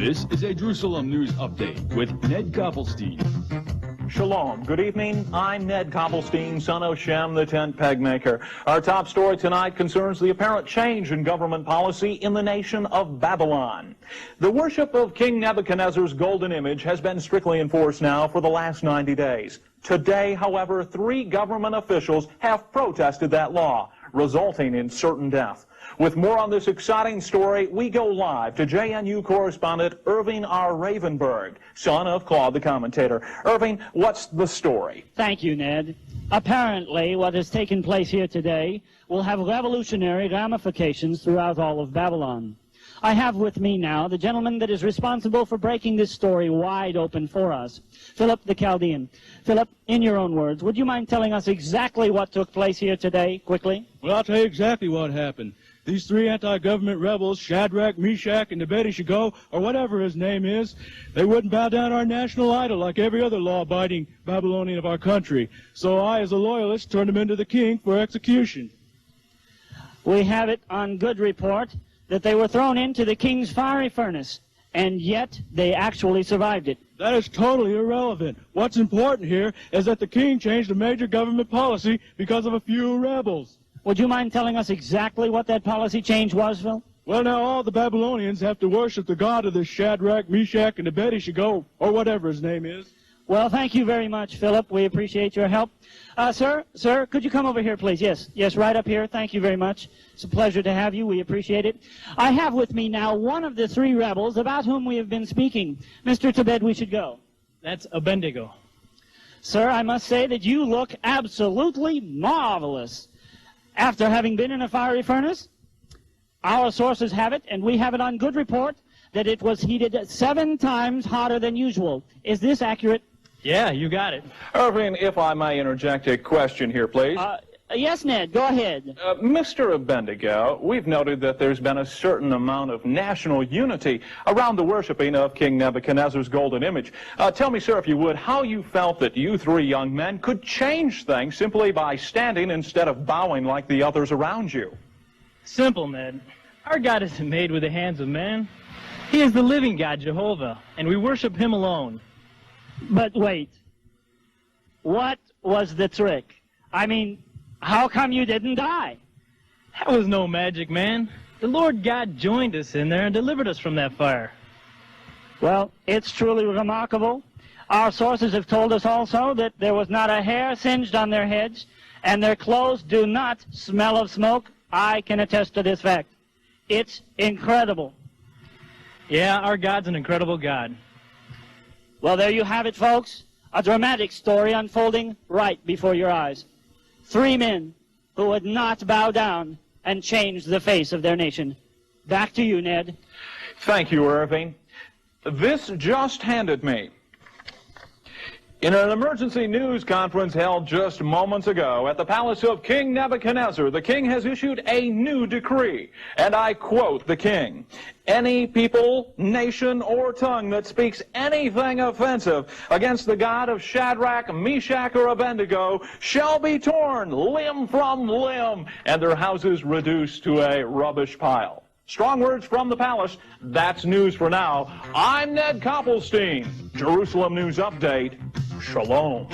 This is a Jerusalem News Update with Ned Koppelstein. Shalom. Good evening. I'm Ned Koppelstein, son of Shem, the tent peg maker. Our top story tonight concerns the apparent change in government policy in the nation of Babylon. The worship of King Nebuchadnezzar's golden image has been strictly enforced now for the last 90 days. Today, however, 3 government officials have protested that law, resulting in certain death. With more on this exciting story, we go live to JNU correspondent Irving R. Ravenberg, son of Claude the commentator. Irving, what's the story? Thank you, Ned. Apparently, what has taken place here today will have revolutionary ramifications throughout all of Babylon. I have with me now the gentleman that is responsible for breaking this story wide open for us, Philip the Chaldean. Philip, in your own words, would you mind telling us exactly what took place here today, quickly? Well, I'll tell you exactly what happened. These 3 anti-government rebels, Shadrach, Meshach, and Abednego, or whatever his name is, they wouldn't bow down our national idol like every other law-abiding Babylonian of our country. So I, as a loyalist, turned them into the king for execution. We have it on good report that they were thrown into the king's fiery furnace, and yet they actually survived it. That is totally irrelevant. What's important here is that the king changed a major government policy because of a few rebels. Would you mind telling us exactly what that policy change was, Phil? Well, now all the Babylonians have to worship the god of the Shadrach, Meshach, and Abednego, or whatever his name is. Well, thank you very much, Philip. We appreciate your help. Sir, could you come over here, please? Yes, right up here. Thank you very much. It's a pleasure to have you. We appreciate it. I have with me now one of the 3 rebels about whom we have been speaking. Mr. To bed we should go. That's Abednego. Sir, I must say that you look absolutely marvelous. After having been in a fiery furnace, our sources have it, and we have it on good report, that it was heated 7 times hotter than usual. Is this accurate? Yeah, you got it. Irving, if I may interject a question here, please. Yes, Ned, go ahead. Mr. Abednego, we've noted that there's been a certain amount of national unity around the worshiping of King Nebuchadnezzar's golden image. Tell me, sir, if you would, how you felt that you 3 young men could change things simply by standing instead of bowing like the others around you. Simple, Ned. Our God isn't made with the hands of man. He is the living God, Jehovah, and we worship him alone. But wait. What was the trick? I mean, how come you didn't die? That was no magic, man. The Lord God joined us in there and delivered us from that fire. Well, it's truly remarkable. Our sources have told us also that there was not a hair singed on their heads, and their clothes do not smell of smoke. I can attest to this fact. It's incredible. Yeah, our God's an incredible God. Well, there you have it, folks. A dramatic story unfolding right before your eyes. 3 men who would not bow down and change the face of their nation. Back to you, Ned. Thank you, Irving. This just handed me. In an emergency news conference held just moments ago at the palace of King Nebuchadnezzar, the king has issued a new decree, and I quote the king: "Any people, nation, or tongue that speaks anything offensive against the God of Shadrach, Meshach, or Abednego shall be torn limb from limb, and their houses reduced to a rubbish pile." Strong words from the palace. That's news for now. I'm Ned Koppelstein. Jerusalem News Update. Shalom.